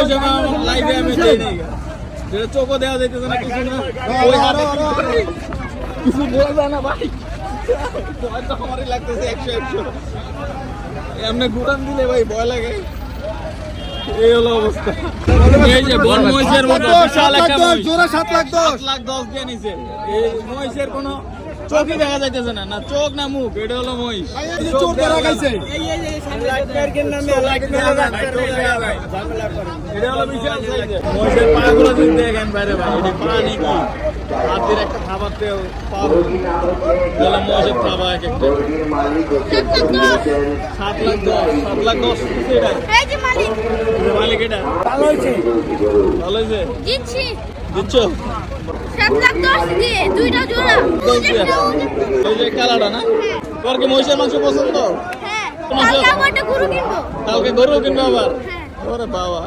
মহিষের লাইভে আমি দেই নাই যেটা চোখও দেওয়া যাইতেছে না কিছু না ওই হাতে কিছু বলা যায় না ভাই ভয় তো আমারই লাগতেছে 100 এমনি ঘুরান দিলে ভাই ভয় লাগে এই হলো অবস্থা এই যে বন মহিষের মতো বিশাল একটা মহিষ জোড়া 7,10,000 7,10,000 দিয়ে নিছে এই মহিষের কোনো চোখই দেখা যাইতেছে না না চোখ না মুখ এটা হলো মহিষ চোখ ধরা গাইছে এটা হলো বিশাল সাইজের মহিষের পাগুলো যদি দেখেন বাইরে ভাই এটা পা নাকি হাতের একটা খাবারতে পা হলো মহিষের খাবার এক একটা 7,10,000 এটা এই যে মালিক মালিক এটা ভালো হয়েছে দিচ্ছি দিচ্ছ 7,10,000 দিয়ে দুইটা জোড়া এই যে কালাটা না তোর কি মহিষের মাংস পছন্দ হ্যাঁ কালকে আবার একটা গরু কিনবো কালকে গরু কিনবো আবার হ্যাঁ ওরে বাবা